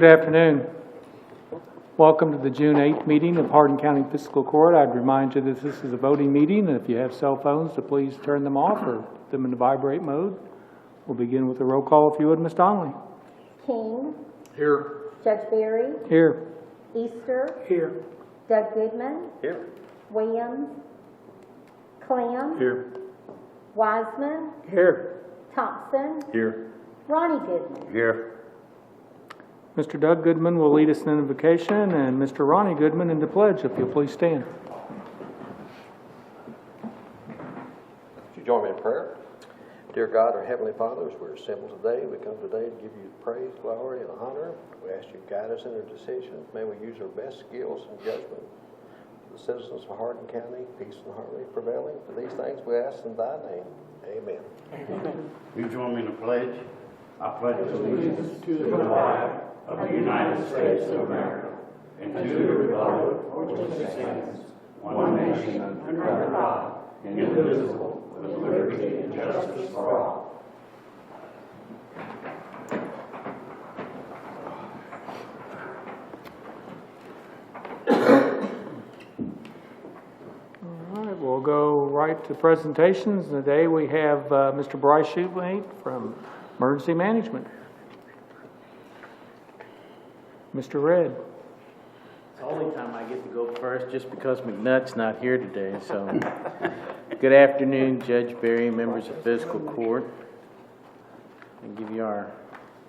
Good afternoon. Welcome to the June 8th meeting of Hardin County Fiscal Court. I'd remind you that this is a voting meeting, and if you have cell phones, to please turn them off or put them into vibrate mode. We'll begin with a roll call, if you would, Ms. Donnelly. King. Here. Judge Berry. Here. Easter. Here. Doug Goodman. Here. Williams. Clem. Here. Wiseman. Here. Thompson. Here. Ronnie Goodman. Here. Mr. Doug Goodman will lead us in invocation, and Mr. Ronnie Goodman in the pledge, if you'll please stand. Would you join me in prayer? Dear God, our Heavenly Father, as we're assembled today, we come today to give you praise, glory, and honor. We ask you to guide us in our decisions. May we use our best skills and judgment. For the citizens of Hardin County, peace and harmony prevailing. For these things we ask in thy name. Amen. Will you join me in the pledge? I pledge allegiance to the flag of the United States of America and to the republic for which it stands, one nation, under God, indivisible, with liberty and justice for all. All right, we'll go right to presentations. Today we have Mr. Bryce Shumate from Emergency Management. Mr. Red. It's the only time I get to go first just because McNutt's not here today. So, good afternoon, Judge Berry, members of Fiscal Court. I'll give you our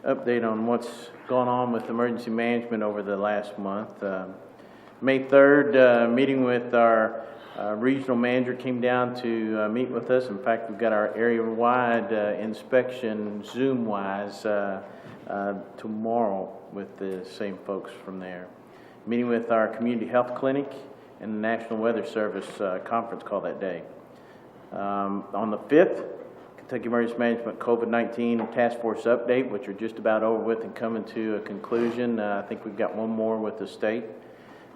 update on what's going on with emergency management over the last month. May 3rd, meeting with our regional manager came down to meet with us. In fact, we've got our area-wide inspection Zoom-wise tomorrow with the same folks from there. Meeting with our community health clinic and the National Weather Service conference call that day. On the 5th, Kentucky Emergency Management COVID-19 Task Force update, which are just about over with and coming to a conclusion. I think we've got one more with the state.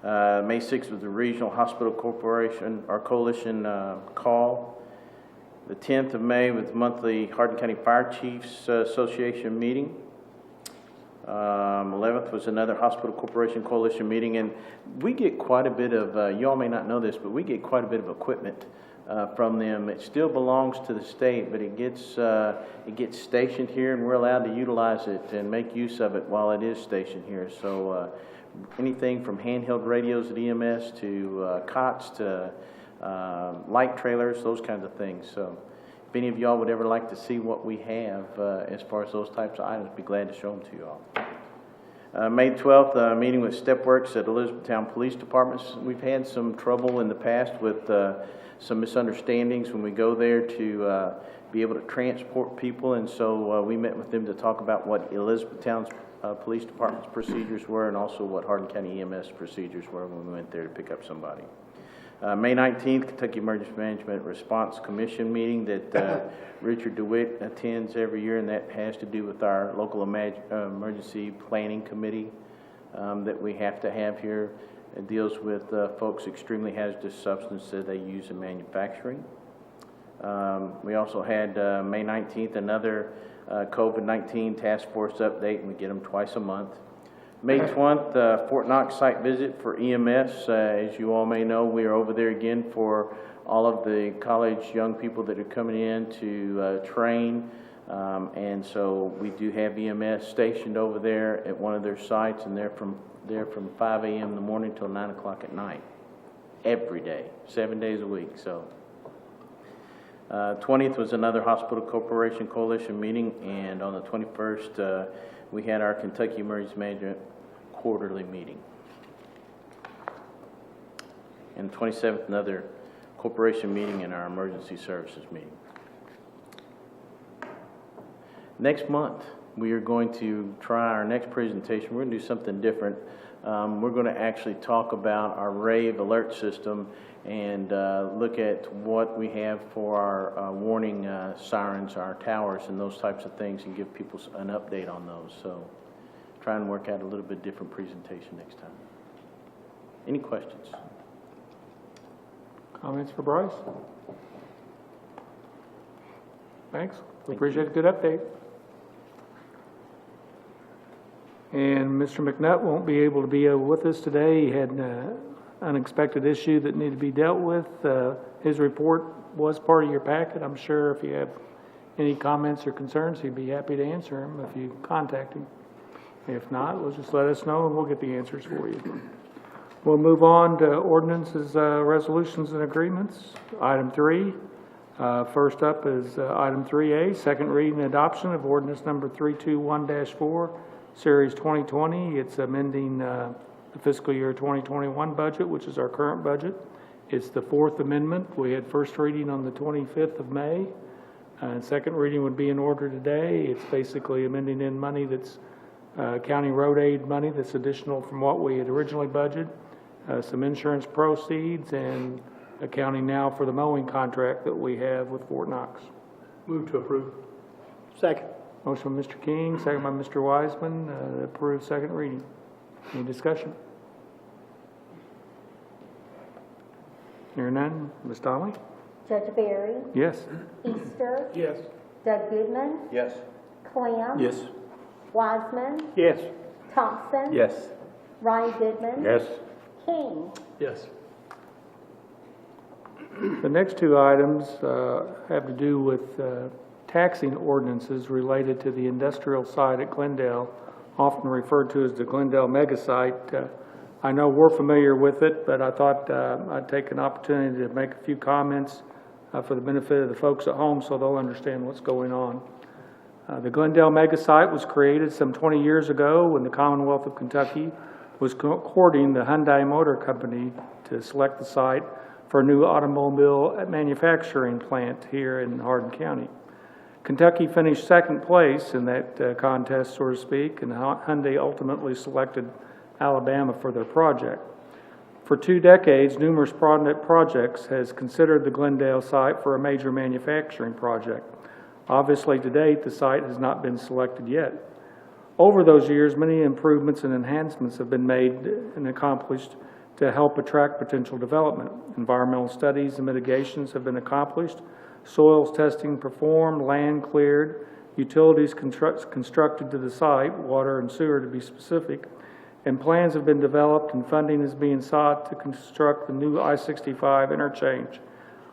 May 6th was the Regional Hospital Corporation or Coalition call. The 10th of May was the monthly Hardin County Fire Chiefs Association meeting. 11th was another Hospital Corporation Coalition meeting, and we get quite a bit of, you all may not know this, but we get quite a bit of equipment from them. It still belongs to the state, but it gets stationed here, and we're allowed to utilize it and make use of it while it is stationed here. So anything from handheld radios at EMS to cots to light trailers, those kinds of things. So if any of y'all would ever like to see what we have as far as those types of items, be glad to show them to you all. May 12th, meeting with Stepworks at Elizabethtown Police Departments. We've had some trouble in the past with some misunderstandings when we go there to be able to transport people, and so we met with them to talk about what Elizabethtown's Police Department's procedures were and also what Hardin County EMS procedures were when we went there to pick up somebody. May 19th, Kentucky Emergency Management Response Commission meeting that Richard DeWitt attends every year, and that has to do with our local emergency planning committee that we have to have here. It deals with folks' extremely hazardous substances that they use in manufacturing. We also had May 19th another COVID-19 task force update, and we get them twice a month. May 20th, Fort Knox site visit for EMS. As you all may know, we are over there again for all of the college young people that are coming in to train. And so we do have EMS stationed over there at one of their sites, and they're from 5 a.m. in the morning till 9 o'clock at night, every day, 7 days a week. So 20th was another Hospital Corporation Coalition meeting, and on the 21st, we had our Kentucky Emergency Management quarterly meeting. And 27th, another corporation meeting and our emergency services meeting. Next month, we are going to try our next presentation. We're going to do something different. We're going to actually talk about our rave alert system and look at what we have for our warning sirens, our towers, and those types of things, and give people an update on those. So try and work out a little bit different presentation next time. Any questions? Comments for Bryce? Thanks. We appreciate a good update. And Mr. McNutt won't be able to be with us today. He had an unexpected issue that needed to be dealt with. His report was part of your packet. I'm sure if you have any comments or concerns, he'd be happy to answer them if you contact him. If not, we'll just let us know and we'll get the answers for you. We'll move on to ordinances, resolutions, and agreements. Item 3. First up is item 3A, second reading and adoption of ordinance number 321-4, Series 2020. It's amending the fiscal year 2021 budget, which is our current budget. It's the fourth amendment. We had first reading on the 25th of May. And second reading would be in order today. It's basically amending in money that's county road aid money that's additional from what we had originally budgeted, some insurance proceeds, and accounting now for the mowing contract that we have with Fort Knox. Move to approve. Second. Motion by Mr. King, second by Mr. Wiseman, approve second reading. Any discussion? Hearing none, Ms. Donnelly? Judge Barry, Yes. Easter, Yes. Doug Goodman, Yes. Clem, Yes. Wiseman, Yes. Thompson, Yes. Ronnie Goodman, Yes. King. Yes. The next two items have to do with taxing ordinances related to the industrial site at Glendale, often referred to as the Glendale mega site. I know we're familiar with it, but I thought I'd take an opportunity to make a few comments for the benefit of the folks at home so they'll understand what's going on. The Glendale mega site was created some 20 years ago when the Commonwealth of Kentucky was courting the Hyundai Motor Company to select the site for a new automobile manufacturing plant here in Hardin County. Kentucky finished second place in that contest, so to speak, and Hyundai ultimately selected Alabama for their project. For 2 decades, numerous projects has considered the Glendale site for a major manufacturing project. Obviously, to date, the site has not been selected yet. Over those years, many improvements and enhancements have been made and accomplished to help attract potential development. Environmental studies and mitigations have been accomplished, soils testing performed, land cleared, utilities constructed to the site, water and sewer to be specific, and plans have been developed and funding is being sought to construct the new I-65 interchange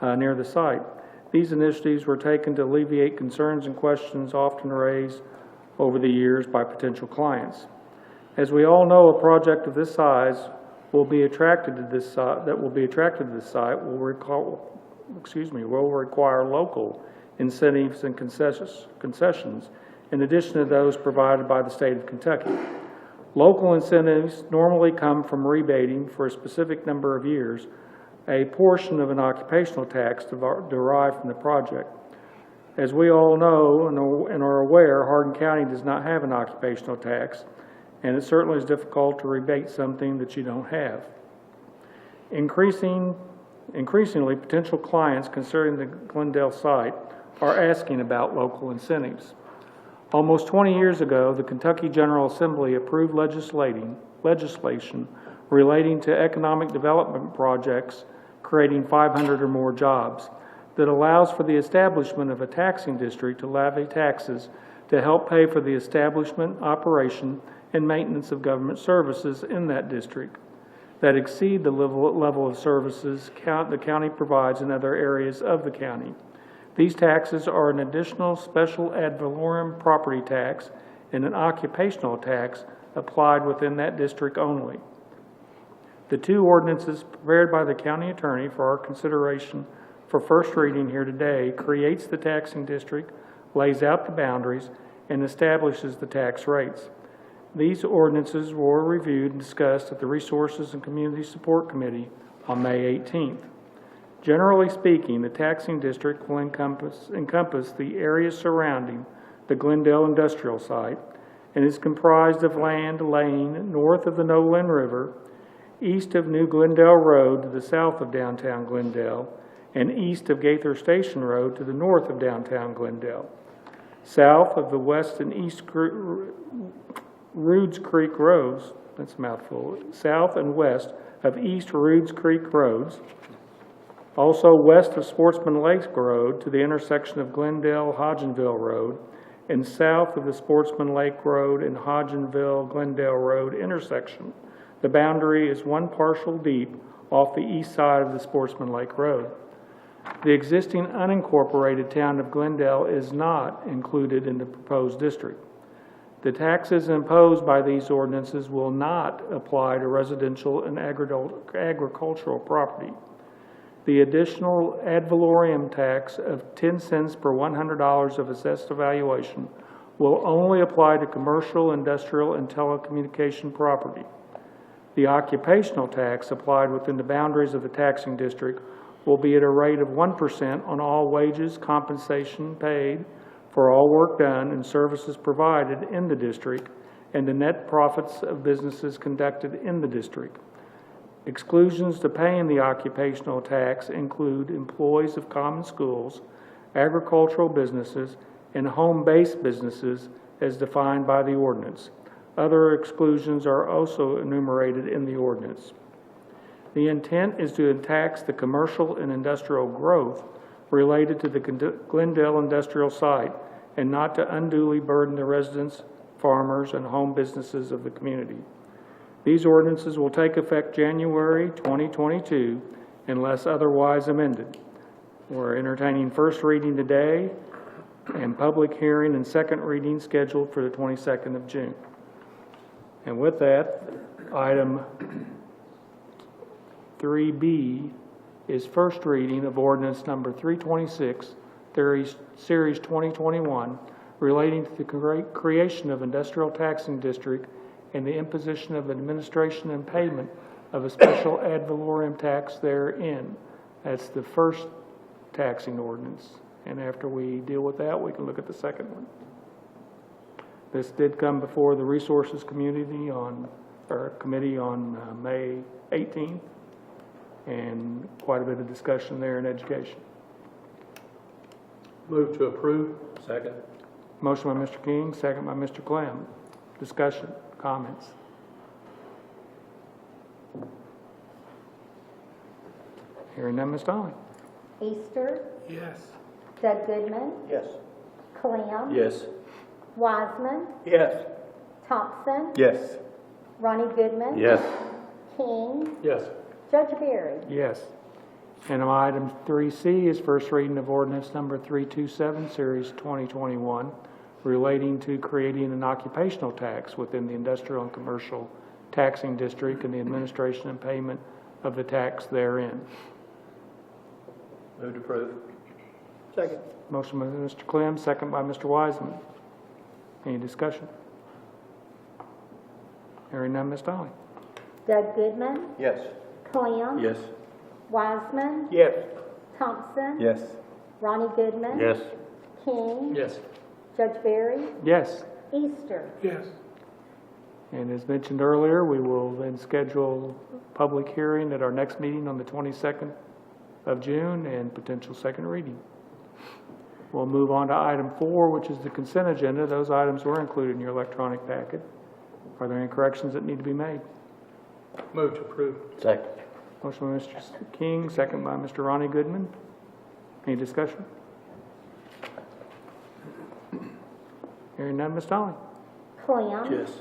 near the site. These initiatives were taken to alleviate concerns and questions often raised over the years by potential clients. As we all know, a project of this size will be attracted to this site, will require local incentives and concessions in addition to those provided by the state of Kentucky. Local incentives normally come from rebating for a specific number of years a portion of an occupational tax derived from the project. As we all know and are aware, Hardin County does not have an occupational tax, and it certainly is difficult to rebate something that you don't have. Increasingly, potential clients considering the Glendale site are asking about local incentives. Almost 20 years ago, the Kentucky General Assembly approved legislation relating to economic development projects creating 500 or more jobs that allows for the establishment of a taxing district to levy taxes to help pay for the establishment, operation, and maintenance of government services in that district that exceed the level of services the county provides in other areas of the county. These taxes are an additional special ad valorem property tax and an occupational tax applied within that district only. The two ordinances prepared by the county attorney for our consideration for first reading here today creates the taxing district, lays out the boundaries, and establishes the tax rates. These ordinances were reviewed and discussed at the Resources and Community Support Committee on May 18th. Generally speaking, the taxing district will encompass the areas surrounding the Glendale industrial site and is comprised of land laying north of the Nolan River, east of New Glendale Road to the south of downtown Glendale, and east of Gaither Station Road to the north of downtown Glendale. South of the west and east Roods Creek Roads, that's a mouthful, south and west of East Roods Creek Roads, also west of Sportsman Lake Road to the intersection of Glendale-Hodgenville Road, and south of the Sportsman Lake Road and Hodgenville-Glendale Road intersection. The boundary is one parcel deep off the east side of the Sportsman Lake Road. The existing unincorporated town of Glendale is not included in the proposed district. The taxes imposed by these ordinances will not apply to residential and agricultural property. The additional ad valorem tax of 10 cents per $100 of assessed evaluation will only apply to commercial, industrial, and telecommunication property. The occupational tax applied within the boundaries of the taxing district will be at a rate of 1% on all wages, compensation paid for all work done and services provided in the district, and the net profits of businesses conducted in the district. Exclusions to paying the occupational tax include employees of common schools, agricultural businesses, and home-based businesses as defined by the ordinance. Other exclusions are also enumerated in the ordinance. The intent is to tax the commercial and industrial growth related to the Glendale industrial site and not to unduly burden the residents, farmers, and home businesses of the community. These ordinances will take effect January 2022 unless otherwise amended. We're entertaining first reading today and public hearing and second reading scheduled for the 22nd of June. And with that, item 3B is first reading of ordinance number 326, Series 2021, relating to the creation of industrial taxing district and the imposition of administration and payment of a special ad valorem tax therein. That's the first taxing ordinance. And after we deal with that, we can look at the second one. This did come before the Resources Committee on May 18th, and quite a bit of discussion there in education. Move to approve. Second. Motion by Mr. King, second by Mr. Clem. Discussion, comments. Hearing none, Ms. Dolly. Easter, Yes. Doug Goodman, Yes. Clem, Yes. Wiseman, Yes. Thompson, Yes. Ronnie Goodman, Yes. King, Yes. Judge Barry. Yes. And item 3C is first reading of ordinance number 327, Series 2021, relating to creating an occupational tax within the industrial and commercial taxing district and the administration and payment of the tax therein. Move to approve. Second. Motion by Mr. Clem, second by Mr. Wiseman. Any discussion? Hearing none, Ms. Dolly. Doug Goodman, Yes. Clem, Yes. Wiseman, Yes. Thompson, Yes. Ronnie Goodman, Yes. King, Yes. Judge Barry, Yes. Easter. Yes. And as mentioned earlier, we will then schedule public hearing at our next meeting on the 22nd of June and potential second reading. We'll move on to item 4, which is the consent agenda. Those items were included in your electronic packet. Are there any corrections that need to be made? Move to approve. Second. Motion by Mr. King, second by Mr. Ronnie Goodman. Any discussion? Hearing none, Ms. Dolly. Clem, Yes.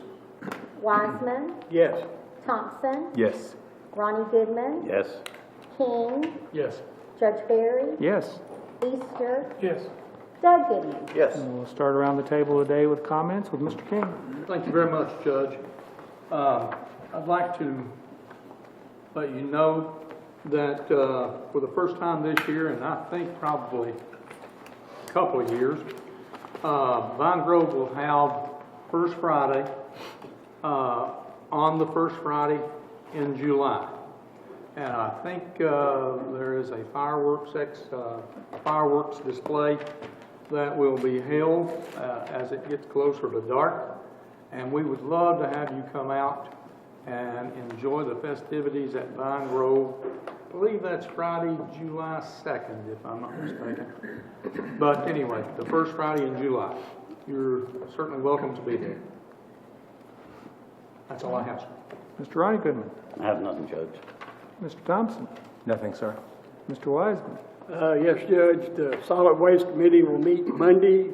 Wiseman, Yes. Thompson, Yes. Ronnie Goodman, Yes. King, Yes. Judge Barry, Yes. Easter, Yes. Doug Goodman. Yes. And we'll start around the table today with comments with Mr. King. Thank you very much, Judge. I'd like to let you know that for the first time this year, and I think probably a couple of years, Vine Grove will have First Friday on the first Friday in July. And I think there is a fireworks display that will be held as it gets closer to dark. And we would love to have you come out and enjoy the festivities at Vine Grove. I believe that's Friday, July 2nd, if I'm not mistaken. But anyway, the first Friday in July. You're certainly welcome to be there. That's all I have, sir. Mr. Ronnie Goodman. I have nothing, Judge. Mr. Thompson. Nothing, sir. Mr. Wiseman. Yes, Judge, the Solid Waste Committee will meet Monday,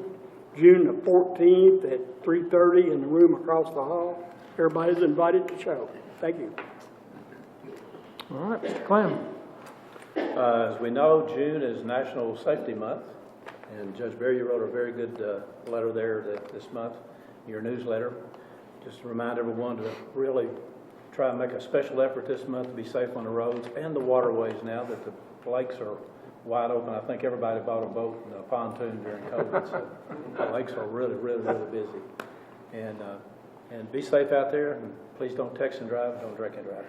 June the 14th at 3:30 in the room across the hall. Everybody's invited to show. Thank you. All right, Mr. Clem. As we know, June is National Safety Month, and Judge Barry, you wrote a very good letter there this month, your newsletter. Just to remind everyone to really try and make a special effort this month to be safe on the roads and the waterways now that the lakes are wide open. I think everybody bought a boat and a pontoon during COVID, so the lakes are really, really, really busy. And be safe out there, and please don't text and drive, don't drink and drive.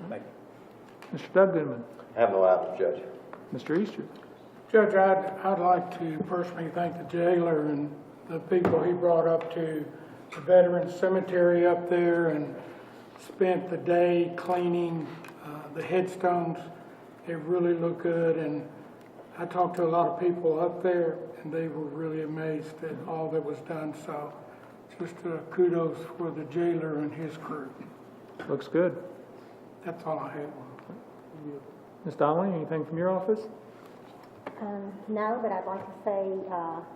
Thank you. Mr. Doug Goodman. Have no items, Judge. Mr. Easter. Judge, I'd like to personally thank the jailer and the people he brought up to the Veterans Cemetery up there and spent the day cleaning the headstones. They really look good, and I talked to a lot of people up there, and they were really amazed at all that was done. So just kudos for the jailer and his crew. Looks good. That's all I have. Ms. Donnelly, anything from your office? No, but I'd like to say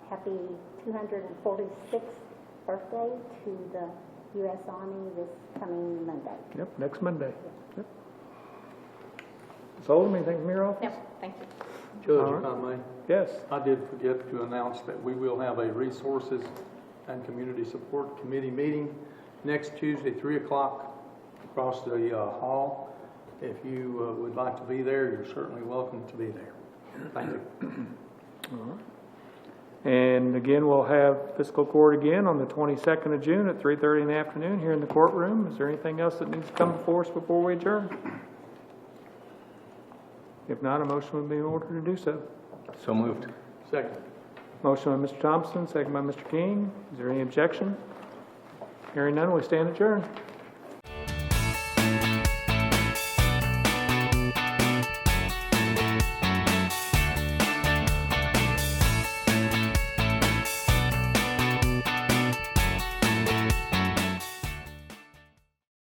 happy 246th birthday to the U.S. Army this coming Monday. Yep, next Monday. Yep. Ms. Oldham, anything from your office? No, thank you. Judge, if I may, Yes. I did forget to announce that we will have a Resources and Community Support Committee meeting next Tuesday, 3 o'clock, across the hall. If you would like to be there, you're certainly welcome to be there. Thank you. All right. And again, we'll have fiscal court again on the 22nd of June at 3:30 in the afternoon here in the courtroom. Is there anything else that needs to come before us before we adjourn? If not, a motion would be in order to do so. So moved. Second. Motion by Mr. Thompson, second by Mr. King. Is there any objection? Hearing none, we stand adjourned.